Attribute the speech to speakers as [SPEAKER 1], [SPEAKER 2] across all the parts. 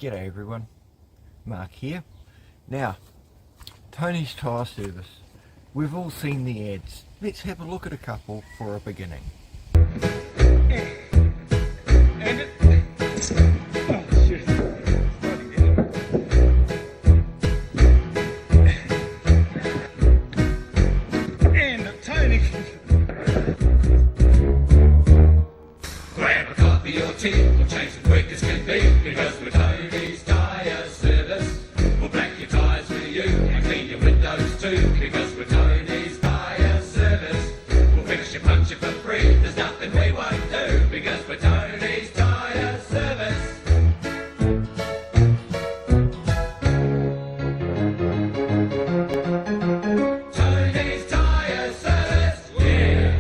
[SPEAKER 1] G'day everyone, Mark here. Now, Tony's Tyre Service. We've all seen the ads. Let's have a look at a couple for a beginning.
[SPEAKER 2] Grab a coffee or tea, we'll change as quick as can be, because we're Tony's Tyre Service. We'll black your tyres for you and clean your windows too, because we're Tony's Tyre Service. We'll fix your puncture for free, there's nothing we won't do, because we're Tony's Tyre Service. Tony's Tyre Service, yeah!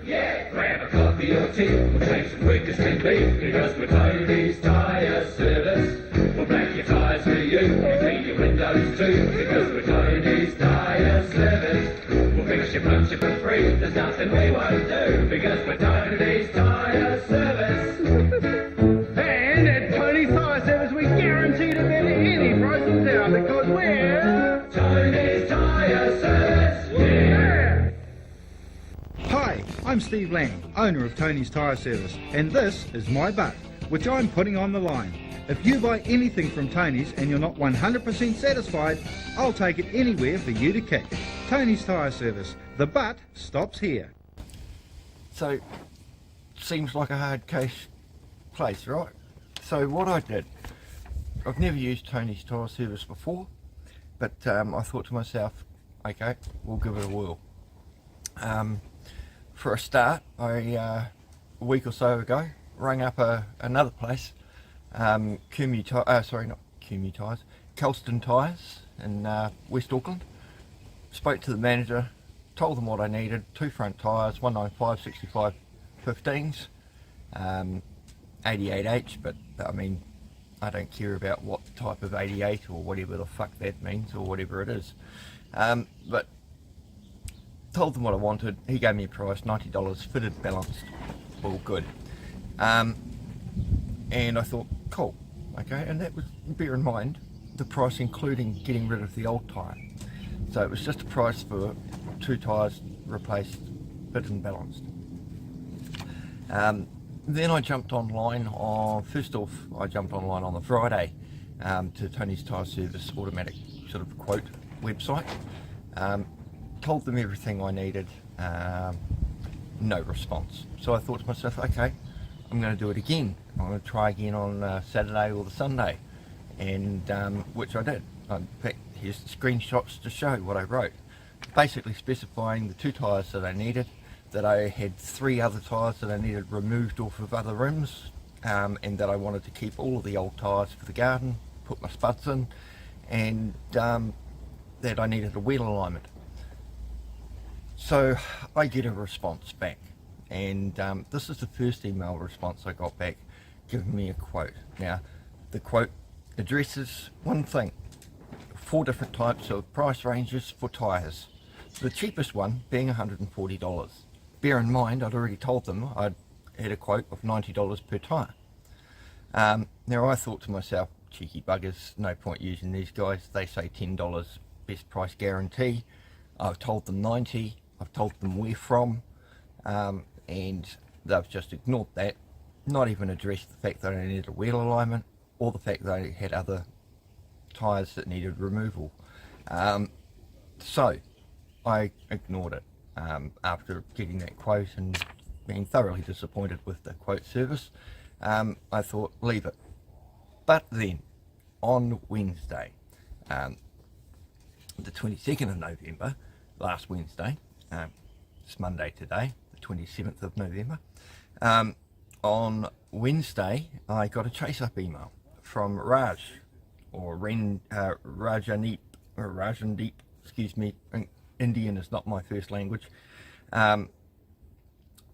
[SPEAKER 2] Yeah, grab a coffee or tea, we'll change as quick as can be, because we're Tony's Tyre Service. We'll black your tyres for you and clean your windows too, because we're Tony's Tyre Service. We'll fix your puncture for free, there's nothing we won't do, because we're Tony's Tyre Service.
[SPEAKER 3] And at Tony's Tyre Service we guarantee to beat any price in town, because we're
[SPEAKER 2] Tony's Tyre Service, yeah!
[SPEAKER 3] Hi, I'm Steve Lang, owner of Tony's Tyre Service, and this is my butt, which I'm putting on the line. If you buy anything from Tony's and you're not 100% satisfied, I'll take it anywhere for you to kick. Tony's Tyre Service, the butt stops here.
[SPEAKER 1] So, seems like a hard case place, right? So what I did, I've never used Tony's Tyre Service before, but I thought to myself, okay, we'll give it a whirl. For a start, a week or so ago, rang up another place, Kelston Tyres in West Auckland. Spoke to the manager, told them what I needed: 2 front tyres, 195/65 15s, 88H, but I mean, I don't care about what type of 88 or whatever the fuck that means, or whatever it is. But told them what I wanted. He gave me a price, $90, fitted, balanced, all good. And I thought, cool, okay, and that was, bear in mind, the price including getting rid of the old tyre. So it was just a price for 2 tyres replaced, fitted and balanced. Then I jumped online first off, I jumped online on the Friday to Tony's Tyre Service automatic sort of quote website. Told them everything I needed, no response. So I thought to myself, okay, I'm going to do it again. I'm going to try again on Saturday or the Sunday, and which I did. In fact, here's the screenshots to show what I wrote, basically specifying the 2 tyres that I needed, that I had 3 other tyres that I needed removed off of other rims, and that I wanted to keep all of the old tyres for the garden, put my spuds in, and that I needed a wheel alignment. So I get a response back, and this is the first email response I got back giving me a quote. Now the quote addresses one thing: 4 different types of price ranges for tyres, the cheapest one being $140. Bear in mind, I'd already told them I'd had a quote of $90 per tyre. Now I thought to myself, cheeky buggers, no point using these guys. They say $10 best price guarantee. I've told them 90, I've told them where from, and they've just ignored that, not even addressed the fact that I needed a wheel alignment, or the fact that I had other tyres that needed removal. So I ignored it after getting that quote and being thoroughly disappointed with the quote service. I thought, leave it. But then on Wednesday, the 22nd of November, last Wednesday, it's Monday today, the 27th of November, on Wednesday I got a chase-up email from Raj, or Rajandeep, excuse me, Indian is not my first language.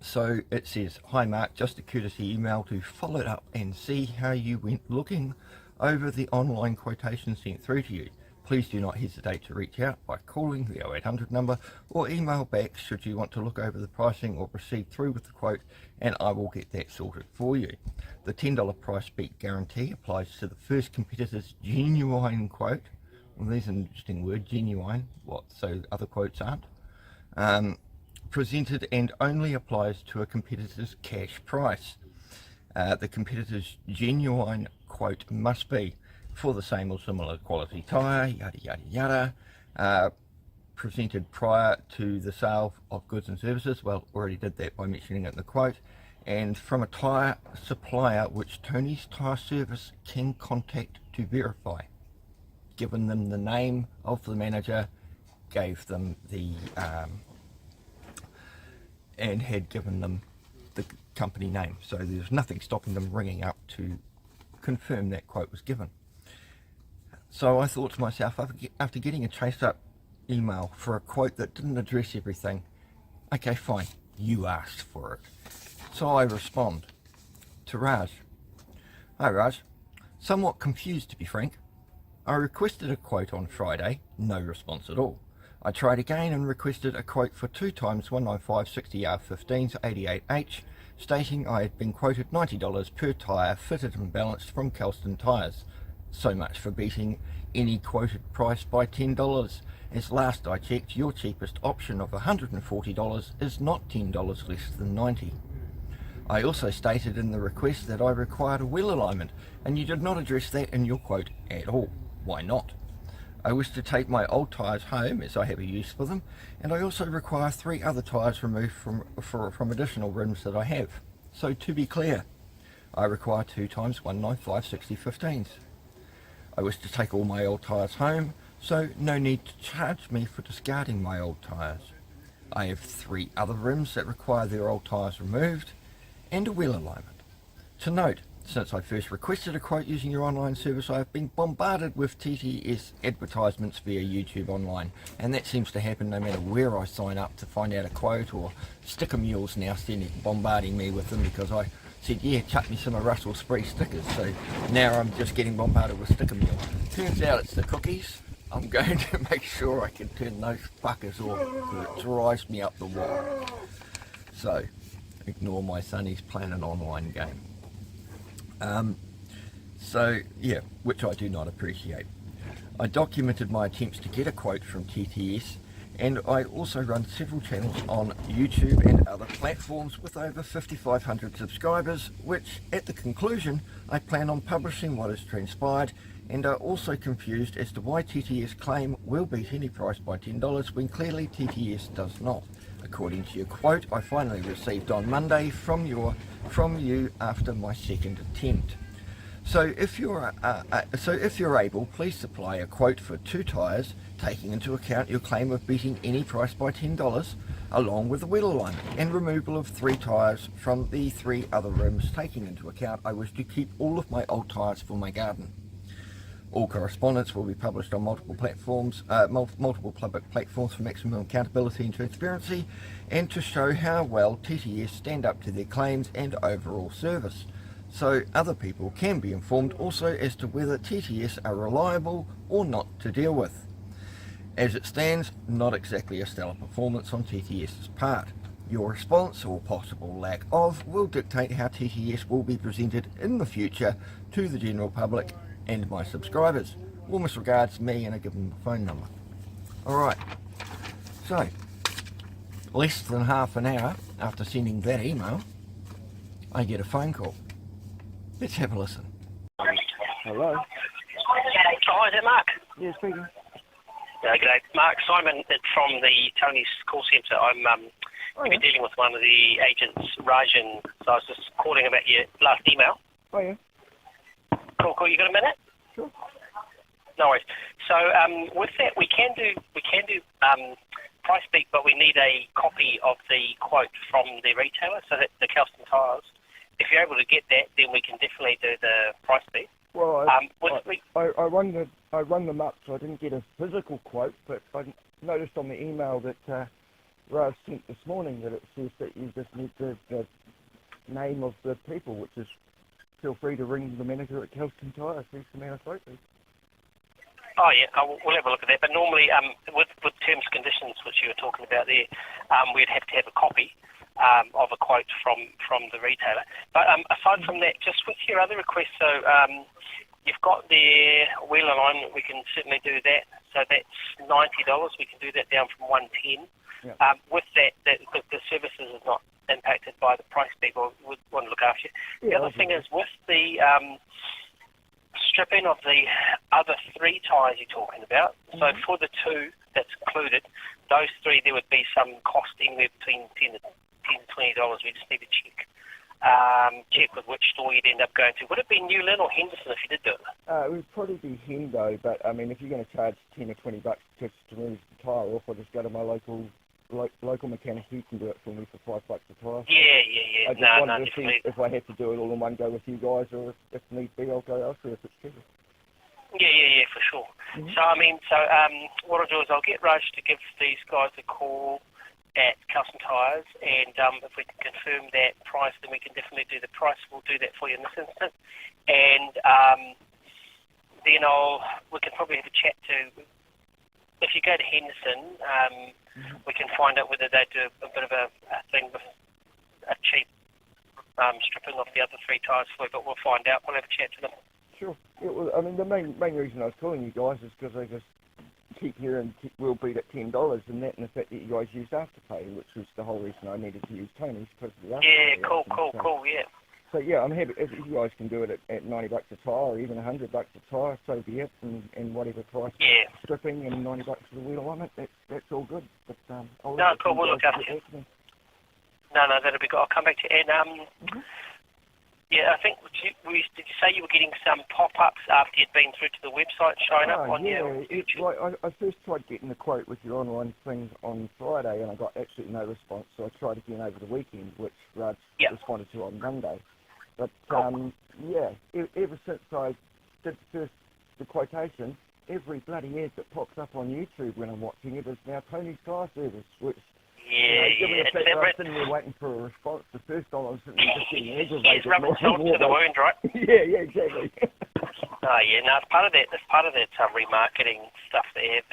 [SPEAKER 1] So it says, "Hi Mark, just a courtesy email to follow up and see how you went looking over the online quotation sent through to you. please do not hesitate to reach out by calling the 0800 number or email back should you want to look over the pricing or proceed through with the quote, and I will get that sorted for you. The $10 price beat guarantee applies to the first competitor's genuine quote. Well, there's an interesting word, genuine, so other quotes aren't. Presented, and only applies to a competitor's cash price. The competitor's genuine quote must be for the same or similar quality tyre, yada yada yada, presented prior to the sale of goods and services. Well, already did that by mentioning it in the quote. And from a tyre supplier which Tony's Tyre Service can contact to verify. Given them the name of the manager, gave them the and had given them the company name, so there's nothing stopping them ringing up to confirm that quote was given. So I thought to myself, after getting a chased up email for a quote that didn't address everything, okay, fine, you asked for it. So I respond to Raj. Hi Raj, somewhat confused to be frank. I requested a quote on Friday, no response at all. I tried again and requested a quote for 2 times 195 60R15s 88H, stating I had been quoted $90 per tyre fitted and balanced from Kelston Tyres. So much for beating any quoted price by $10, as last I checked your cheapest option of $140 is not $10 less than $90. I also stated in the request that I required a wheel alignment, and you did not address that in your quote at all. Why not? I wish to take my old tyres home as I have a use for them, and I also require 3 other tyres removed from additional rims that I have. So to be clear, I require 2 times 195 6015s. I wish to take all my old tyres home, so no need to charge me for discarding my old tyres. I have 3 other rims that require their old tyres removed, and a wheel alignment. To note, since I first requested a quote using your online service, I have been bombarded with TTS advertisements via YouTube online, and that seems to happen no matter where I sign up to find out a quote, or Sticker Mule's now bombarding me with them because I said, yeah, chuck me some of Russell Spree stickers, so now I'm just getting bombarded with Sticker Mule. Turns out it's the cookies. I'm going to make sure I can turn those fuckers off, because it drives me up the wall. So, ignore my son, he's playing an online game. So yeah, which I do not appreciate. I documented my attempts to get a quote from TTS, and I also run several channels on YouTube and other platforms with over 5,500 subscribers, which at the conclusion I plan on publishing what has transpired, and are also confused as to why TTS claim will beat any price by $10 when clearly TTS does not, according to your quote I finally received on Monday from you after my second attempt. So if you're able, please supply a quote for 2 tyres, taking into account your claim of beating any price by $10, along with the wheel alignment and removal of 3 tyres from the 3 other rims, taking into account I wish to keep all of my old tyres for my garden. All correspondence will be published on multiple platforms, multiple public platforms for maximum accountability and transparency, and to show how well TTS stand up to their claims and overall service, so other people can be informed also as to whether TTS are reliable or not to deal with. As it stands, not exactly a stellar performance on TTS's part. Your response, or possible lack of, will dictate how TTS will be presented in the future to the general public and my subscribers. Warmest regards, me, and I give them the phone number. Alright, so less than half an hour after sending that email, I get a phone call. Let's have a listen.
[SPEAKER 4] Hello?
[SPEAKER 5] Hi, is that Mark?
[SPEAKER 4] Yeah, speaking.
[SPEAKER 5] G'day. Mark, Simon from the Tony's call centre. I'm been dealing with one of the agents, Rajan, so I was just calling about your last email.
[SPEAKER 4] Oh, yeah.
[SPEAKER 5] Cool. You got a minute?
[SPEAKER 4] Sure.
[SPEAKER 5] No worries. So with that, we can do price beat, but we need a copy of the quote from the retailer, so that the Kelston Tyres. If you're able to get that, then we can definitely do the price beat.
[SPEAKER 4] Well, I run them up, so I didn't get a physical quote, but I noticed on the email that Raj sent this morning that it says that you just need the name of the people, which is, feel free to ring the manager at Kelston Tyres. He's the man I spoke to.
[SPEAKER 5] Oh yeah, we'll have a look at that. But normally, with terms and conditions, which you were talking about there, we'd have to have a copy of a quote from the retailer. But aside from that, just with your other requests, so you've got the wheel alignment. We can certainly do that. So that's $90. We can do that down from $110.
[SPEAKER 3] Yeah.
[SPEAKER 5] With that, the services is not impacted by the price people would want to look after you. The other thing is with the stripping of the other 3 tyres you're talking about. So for the 2 that's included, those 3 there would be some cost anywhere between $10 to $20. We just need to check with which store you'd end up going to. Would it be Newlyn or Henderson if you did do it?
[SPEAKER 4] It would probably be Hendo, but I mean, if you're going to charge $10 or $20 just to move the tyre off, I'll just go to my local mechanic who can do it for me for $5 a tyre.
[SPEAKER 5] Yeah.
[SPEAKER 4] I just wanted to see if I had to do it all in one go with you guys, or if need be, I'll go elsewhere if it's cheaper.
[SPEAKER 5] Yeah, for sure. So what I'll do is I'll get Raj to give these guys a call at Custom Tyres, and if we can confirm that price, then we can definitely do the price. We'll do that for you in this instance, and then we can probably have a chat to. If you go to Henderson, we can find out whether they do a bit of a thing with a cheap stripping of the other 3 tyres for you, but we'll find out. We'll have a chat to them.
[SPEAKER 4] Sure. Yeah, well, I mean, the main reason I was calling you guys is because I just keep hearing we'll beat at $10, and that, and the fact that you guys used Afterpay, which was the whole reason I needed to use Tony's because of the Afterpay.
[SPEAKER 5] Yeah, cool, yeah.
[SPEAKER 4] So yeah, I'm happy if you guys can do it at $90 a tyre, or even $100 a tyre, so be it, and whatever price.
[SPEAKER 5] Yeah.
[SPEAKER 4] Stripping and $90 for the wheel alignment, that's all good. But I'll
[SPEAKER 5] no, cool. We'll look after you. No, that'll be good. I'll come back to you. And yeah, I think did you say you were getting some pop-ups after you'd been through to the website showing up on your YouTube?
[SPEAKER 4] Like I first tried getting a quote with your online thing on Friday, and I got absolutely no response. So I tried again over the weekend, which Raj responded to on Monday. But ever since I did the quotation, every bloody ad that pops up on YouTube when I'm watching it is now Tony's Tyre Service, which given the fact that I was sitting there waiting for a response the first time, I was sitting there just getting aggravated.
[SPEAKER 5] It's rubbing salt to the wound, right?
[SPEAKER 4] Yeah, exactly.
[SPEAKER 5] It's part of that. That's part of that remarketing stuff they have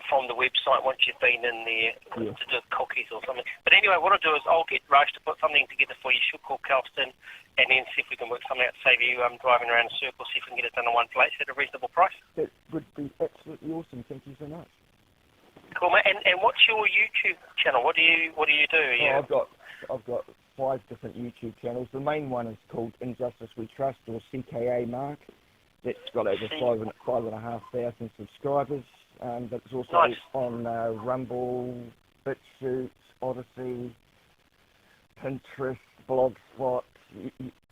[SPEAKER 5] from the website once you've been in there to do cookies or something. But anyway, what I'll do is I'll get Raj to put something together for you. She'll call Kelston and then see if we can work something out to save you driving around in circles, see if we can get it done in one place at a reasonable price.
[SPEAKER 4] That would be absolutely awesome. Thank you so much.
[SPEAKER 5] Cool, mate. And what's your YouTube channel? What do you do?
[SPEAKER 4] I've got 5 different YouTube channels. The main one is called Injustice We Trust, or CKA Mark. That's got over 5,500 subscribers. But it's also on Rumble, BitChute, Odyssey, Pinterest, Blogspot,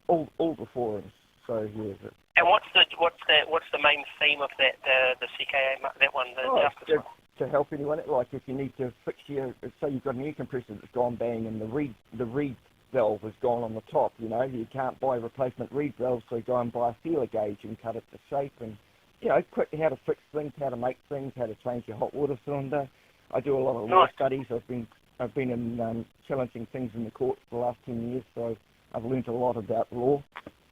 [SPEAKER 4] all the forums. So here's it.
[SPEAKER 5] And what's the main theme of that the CKA that one, the Justice one?
[SPEAKER 4] To help anyone, like if you need to fix say you've got an air compressor that's gone bang and the reed valve has gone on the top, you can't buy a replacement reed valve, so go and buy a feeler gauge and cut it to shape, and quick how to fix things, how to make things, how to change your hot water cylinder. I do a lot of law studies. I've been in challenging things in the court for the last 10 years, so I've learnt a lot about law.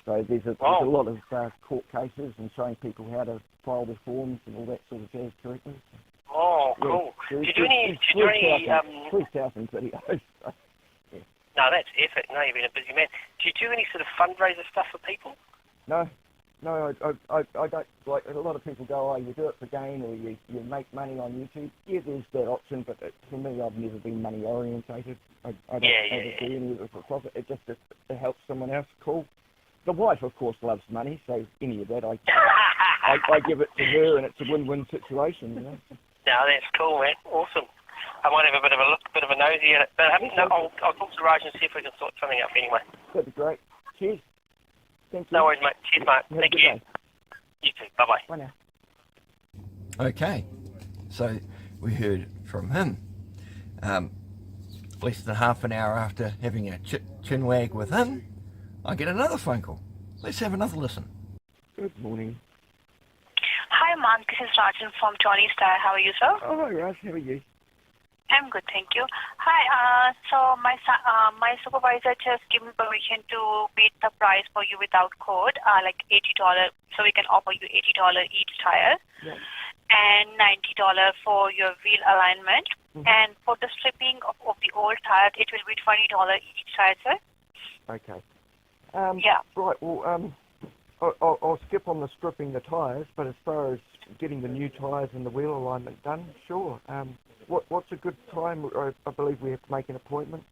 [SPEAKER 4] So there's a lot of court cases and showing people how to file their forms and all that sort of jazz correctly.
[SPEAKER 5] Oh, cool. Do you do any
[SPEAKER 4] 3,000 videos.
[SPEAKER 5] No, that's epic. No, you've been a busy man. Do you do any sort of fundraiser stuff for people?
[SPEAKER 4] No, I don't. Like a lot of people go, you do it for gain or you make money on YouTube. Yeah, there's that option, but for me, I've never been money orientated. I don't ever do any of it for profit. It just it helps someone else. Cool. The wife, of course, loves money, so any of that, I give it to her, and it's a win-win situation.
[SPEAKER 5] No, that's cool, man. Awesome. I might have a bit of a nosy at it, but I'll talk to Raj and see if we can sort something out anyway.
[SPEAKER 4] That'd be great. Cheers. Thank you.
[SPEAKER 5] No worries, mate. Cheers, mate. Thank you.
[SPEAKER 4] Day.
[SPEAKER 5] You too. Bye-bye.
[SPEAKER 4] Bye now.
[SPEAKER 1] Okay, so we heard from him. Less than half an hour after having a chinwag with him, I get another phone call. Let's have another listen.
[SPEAKER 4] Good morning.
[SPEAKER 6] Hi, Mark. This is Rajan from Johnny's Tire. How are you, sir?
[SPEAKER 4] Oh, hi, Raj. How are you?
[SPEAKER 6] I'm good, thank you. Hi, so my supervisor just gave me permission to beat the price for you without code, like $80, so we can offer you $80 each tire, and $90 for your wheel alignment. And for the stripping of the old tires, it will be $20 each tire, sir.
[SPEAKER 4] Okay.
[SPEAKER 6] Yeah.
[SPEAKER 4] Right, well, I'll skip on the stripping the tyres, but as far as getting the new tyres and the wheel alignment done, sure. What's a good time? I believe we have to make an appointment.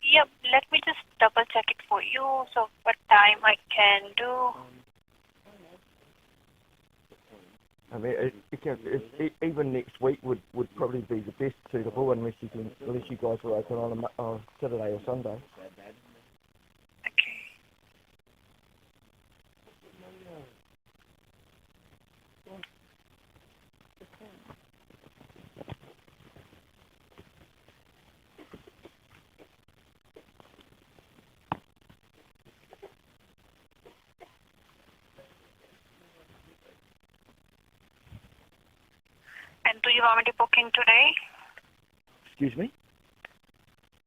[SPEAKER 6] Yep, let me just double check it for you. So what time I can do?
[SPEAKER 4] I mean, even next week would probably be the best suitable, unless you guys were open on a Saturday or Sunday.
[SPEAKER 6] Okay. And do you want me to book in today?
[SPEAKER 4] Excuse me?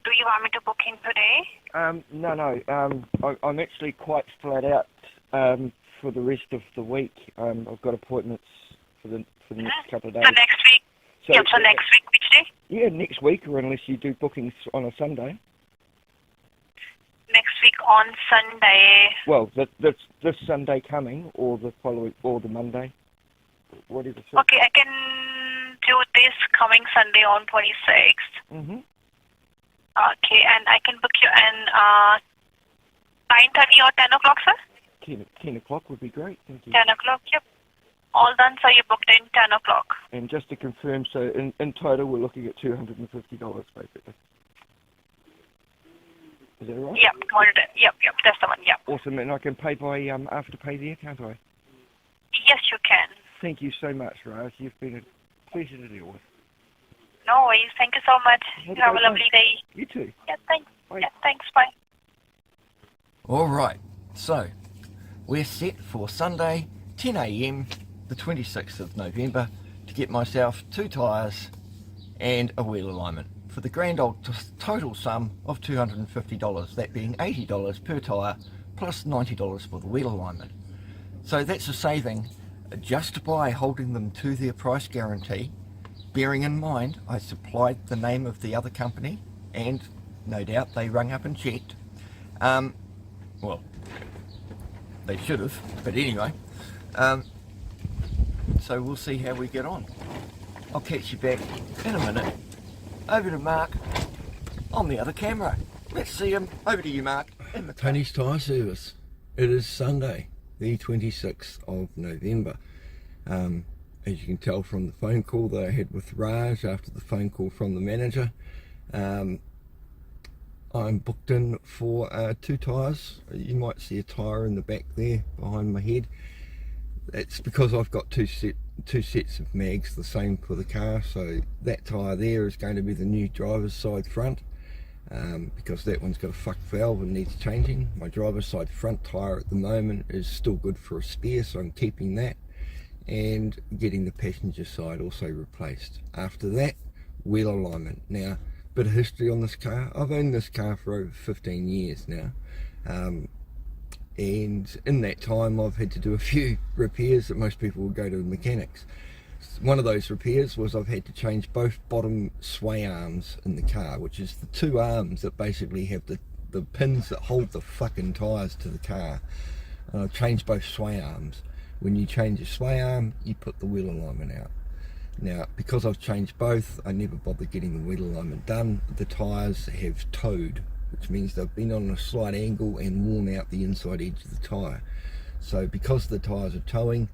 [SPEAKER 6] Do you want me to book in today?
[SPEAKER 4] No. I'm actually quite flat out for the rest of the week. I've got appointments for the next couple of days.
[SPEAKER 6] So next week?
[SPEAKER 4] So,
[SPEAKER 6] so next week, which day?
[SPEAKER 4] Yeah, next week, or unless you do bookings on a Sunday.
[SPEAKER 6] Next week on Sunday.
[SPEAKER 4] Well, this Sunday coming, or the following, or the Monday. Whatever.
[SPEAKER 6] Okay, I can do this coming Sunday on 26th.
[SPEAKER 4] Mhm.
[SPEAKER 6] Okay, and I can book you in 9:30 or 10 o'clock, sir?
[SPEAKER 4] 10 o'clock would be great, thank you.
[SPEAKER 6] 10 o'clock, yep. All done, so you booked in 10 o'clock.
[SPEAKER 4] And just to confirm, so in total we're looking at $250 basically. Is that right?
[SPEAKER 6] Yep, yep, that's the one, yep.
[SPEAKER 4] Awesome, and I can pay by Afterpay there, can't I?
[SPEAKER 6] Yes, you can.
[SPEAKER 4] Thank you so much, Raj. You've been a pleasure to deal with.
[SPEAKER 6] No worries. Thank you so much. Have a lovely day.
[SPEAKER 4] You too.
[SPEAKER 6] Yeah, thanks.
[SPEAKER 4] Bye.
[SPEAKER 6] Yeah, thanks. Bye.
[SPEAKER 1] All right, so we're set for Sunday, 10 a.m, the 26th of November, to get myself 2 tyres and a wheel alignment for the grand old total sum of $250, that being $80 per tyre plus $90 for the wheel alignment. So that's a saving just by holding them to their price guarantee, bearing in mind I supplied the name of the other company, and no doubt they rung up and checked. Well, they should have, but anyway. So we'll see how we get on. I'll catch you back in a minute. Over to Mark on the other camera. Let's see him. Over to you, Mark. Tony's Tyre Service. It is Sunday, the 26th of November. As you can tell from the phone call that I had with Raj after the phone call from the manager, I'm booked in for 2 tyres. You might see a tyre in the back there behind my head. It's because I've got two sets of mags, the same for the car, so that tyre there is going to be the new driver's side front, because that one's got a fuck valve and needs changing. My driver's side front tyre at the moment is still good for a spare, so I'm keeping that, and getting the passenger side also replaced. After that, wheel alignment. Now, bit of history on this car. I've owned this car for over 15 years now, and in that time I've had to do a few repairs that most people would go to mechanics. One of those repairs was I've had to change both bottom sway arms in the car, which is the 2 arms that basically have the pins that hold the fucking tyres to the car. And I've changed both sway arms. When you change a sway arm, you put the wheel alignment out. Now, because I've changed both, I never bothered getting the wheel alignment done. The tyres have towed, which means they've been on a slight angle and worn out the inside edge of the tyre. So because the tyres are towing,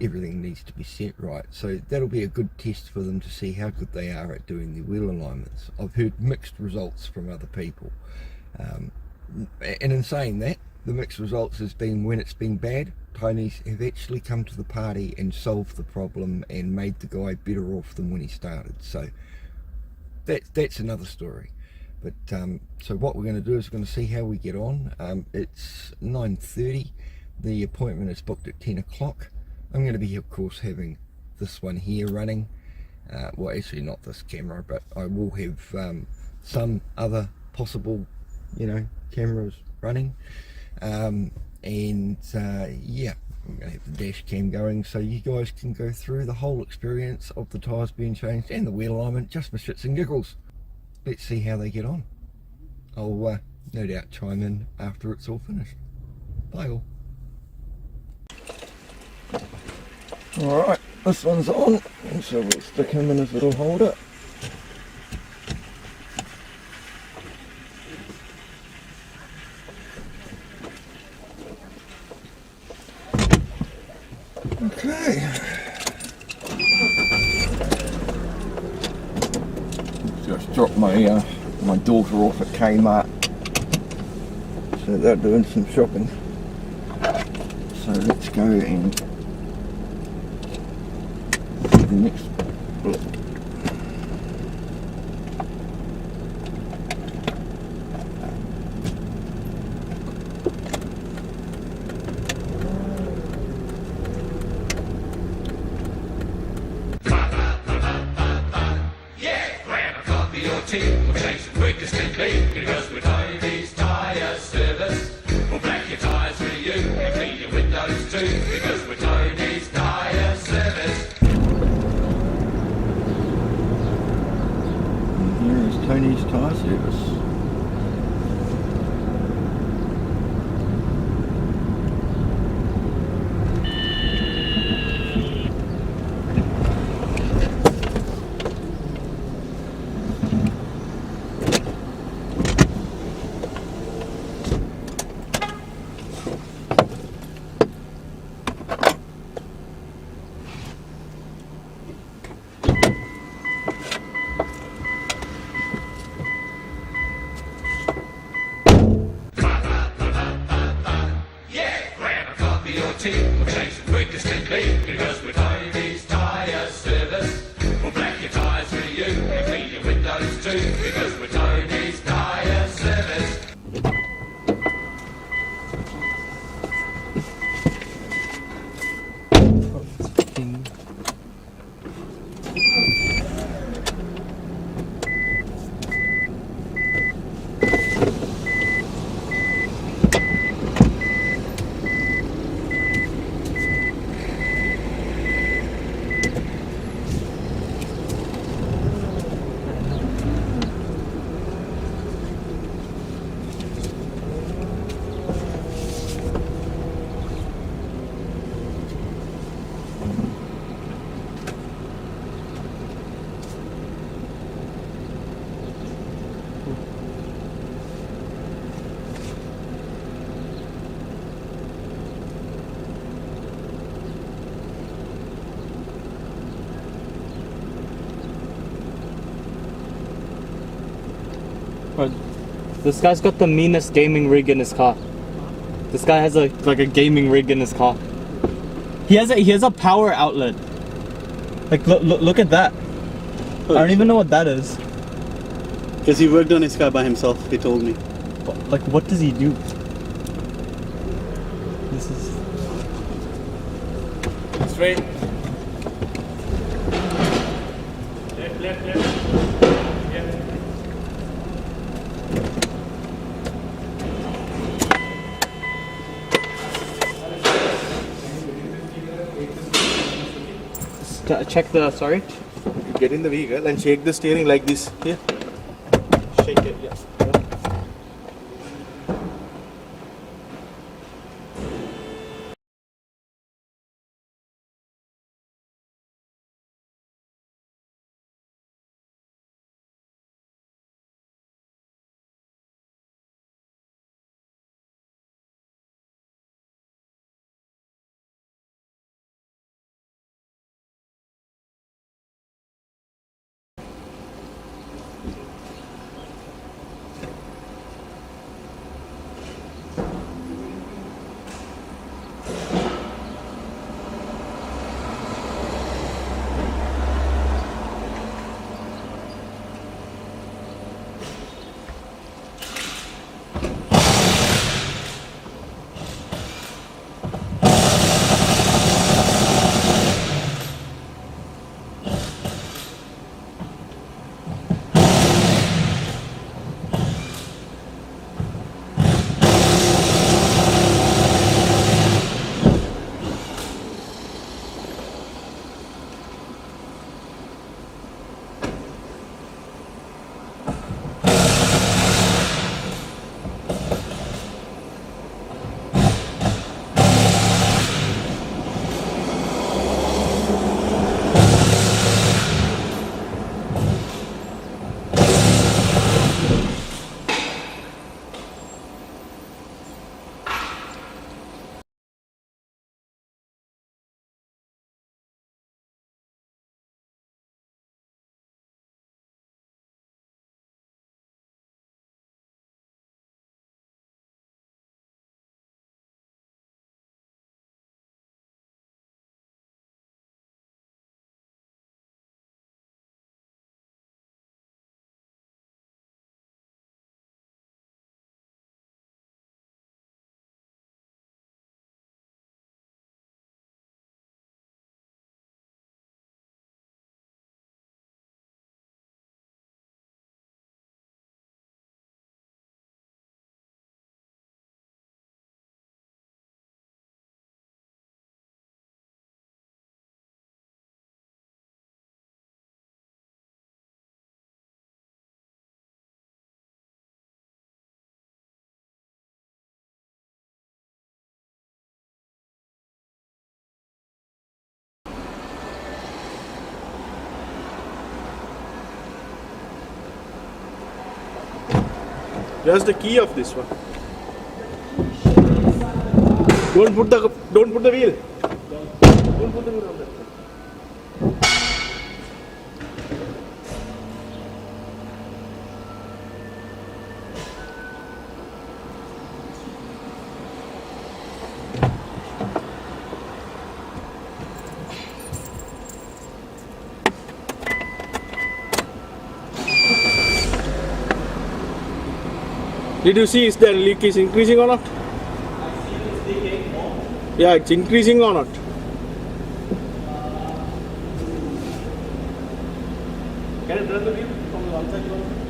[SPEAKER 1] everything needs to be set right. So that'll be a good test for them to see how good they are at doing the wheel alignments. I've heard mixed results from other people. And in saying that, the mixed results has been when it's been bad, Tony's have actually come to the party and solved the problem and made the guy better off than when he started. So that's another story. But so what we're going to do is we're going to see how we get on. It's 9:30. The appointment is booked at 10 o'clock. I'm going to be, of course, having this one here running, well, actually not this camera, but I will have some other possible, cameras running, and yeah, I'm going to have the dash cam going so you guys can go through the whole experience of the tyres being changed and the wheel alignment just for shits and giggles. Let's see how they get on. I'll no doubt chime in after it's all finished. Bye all. Alright, this one's on, so we'll stick him in his little holder. Okay. Just dropped my my daughter off at Kmart, so they're doing some shopping. So let's go and see the next blip.
[SPEAKER 2] We'll change them quick as can be, because we're Tony's Tyre Service. We'll black your tyres for you and clean your windows too, because we're Tony's Tyre Service.
[SPEAKER 1] And here is Tony's Tyre Service.
[SPEAKER 2] We'll change them quick as can be, because we're Tony's Tyre Service. We'll black your tyres for you and clean your windows too, because we're Tony's Tyre Service.
[SPEAKER 7] This guy's got the meanest gaming rig in his car. This guy has like a gaming rig in his car. He has a power outlet. Like look at that. I don't even know what that is.
[SPEAKER 8] Because he worked on his car by himself, he told me.
[SPEAKER 7] Like what does he do? This is
[SPEAKER 8] Straight. Left.
[SPEAKER 7] check the sorry.
[SPEAKER 8] You get in the vehicle and shake the steering like this. Here. Shake it, yeah. Just the key of this one. Don't put the wheel. Don't put the wheel on that. Did you see if the leak is increasing or not? Yeah, it's increasing or not? Can I turn the wheel from the one side to one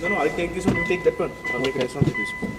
[SPEAKER 8] No, I'll take this one, you take that one. I'll make this one with this one.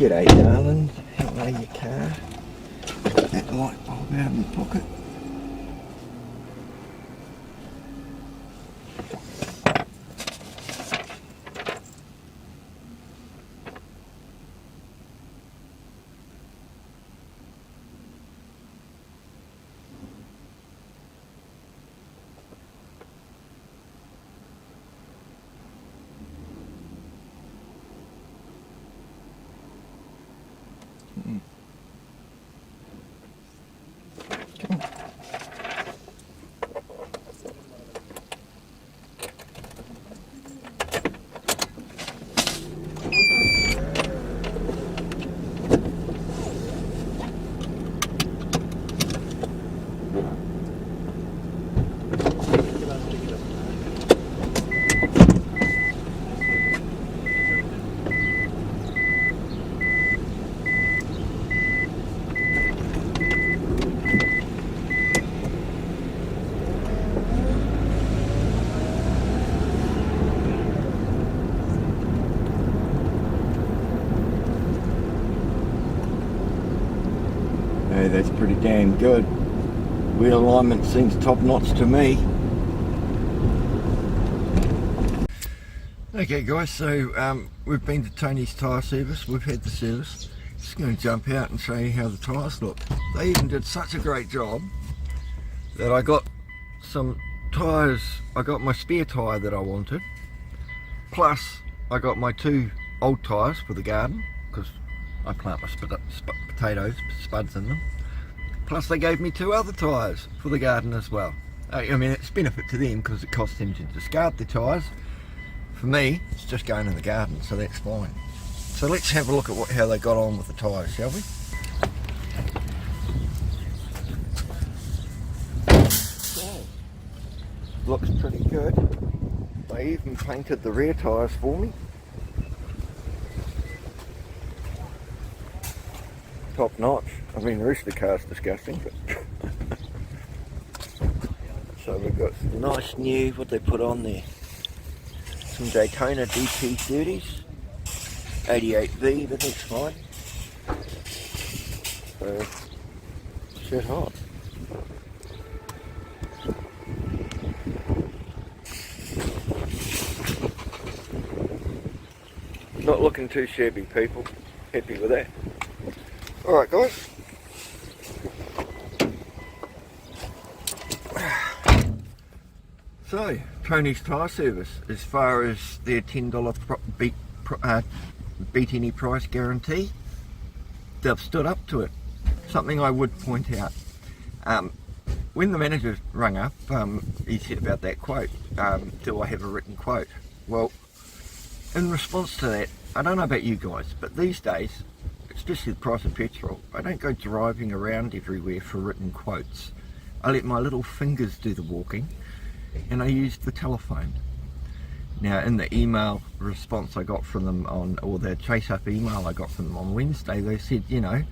[SPEAKER 1] G'day darling, how are your car? That light bulb out in the pocket. Hey, that's pretty damn good. Wheel alignment seems top notch to me. Okay guys, so we've been to Tony's tyre service, we've had the service. Just going to jump out and show you how the tyres look. They even did such a great job that I got some tyres, I got my spare tyre that I wanted, plus I got my 2 old tyres for the garden, because I plant my potatoes, spuds in them. Plus they gave me 2 other tyres for the garden as well. I mean, it's benefit to them because it costs them to discard the tyres. For me, it's just going in the garden, so that's fine. So let's have a look at how they got on with the tyres, shall we? So, looks pretty good. They even painted the rear tyres for me. Top notch. I mean, the rest of the car's disgusting, but so we've got some nice new, what they put on there, some Daytona DT30s, 88V, but that's fine. So, shit hot. Not looking too shabby, people. Happy with that. Alright guys, so Tony's tyre service, as far as their $10 beat any price guarantee, they've stood up to it. Something I would point out, when the manager rang up, he said about that quote, do I have a written quote? Well, in response to that, I don't know about you guys, but these days, especially the price of petrol, I don't go driving around everywhere for written quotes. I let my little fingers do the walking, and I use the telephone. Now, in the email response I got from them on, or the chase up email I got from them on Wednesday, they said, you know,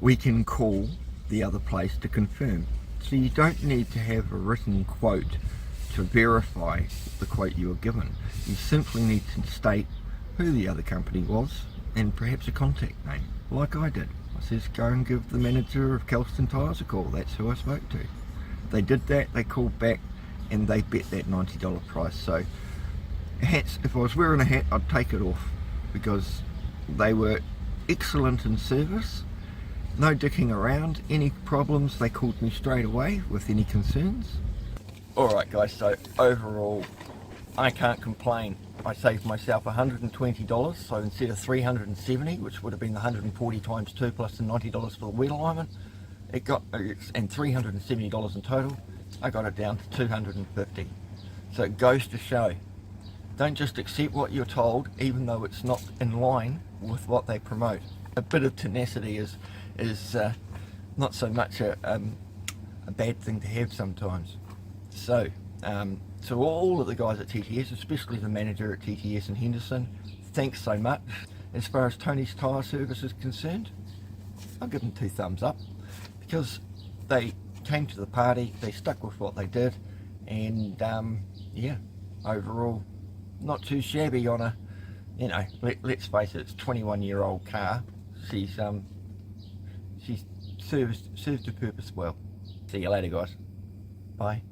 [SPEAKER 1] we can call the other place to confirm. So you don't need to have a written quote to verify the quote you were given. You simply need to state who the other company was and perhaps a contact name, like I did. I says, go and give the manager of Kelston Tyres a call. That's who I spoke to. They did that, they called back, and they bet that $90 price. So hats, if I was wearing a hat, I'd take it off, because they were excellent in service, no dicking around. Any problems, they called me straight away with any concerns. Alright guys, so overall, I can't complain. I saved myself $120, so instead of $370, which would have been the 140 times 2 plus the $90 for the wheel alignment, it got, and $370 in total, I got it down to $250. So it goes to show, don't just accept what you're told, even though it's not in line with what they promote. A bit of tenacity is not so much a bad thing to have sometimes. So, to all of the guys at TTS, especially the manager at TTS in Henderson, thanks so much. As far as Tony's Tyre Service is concerned, I'll give them 2 thumbs up, because they came to the party, they stuck with what they did, and yeah, overall, not too shabby on a, you know, let's face it, it's a 21-year-old car, she's served her purpose well. See you later, guys. Bye.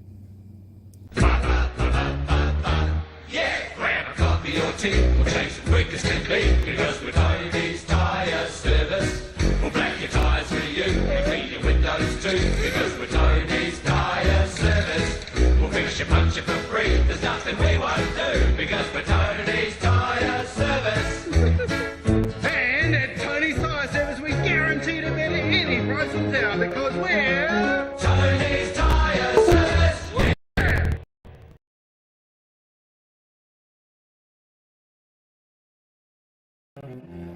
[SPEAKER 2] Yeah, grab a coffee or tea, we'll change the quick as can be, because we're Tony's Tyre Service. We'll black your tyres for you, and clean your windows too, because we're Tony's Tyre Service. We'll fix your puncture for free, there's nothing we won't do, because we're Tony's Tyre Service.
[SPEAKER 3] And at Tony's Tyre Service, we guarantee to beat any price in town because we're
[SPEAKER 2] Tony's Tyre Service.
[SPEAKER 3] Yeah.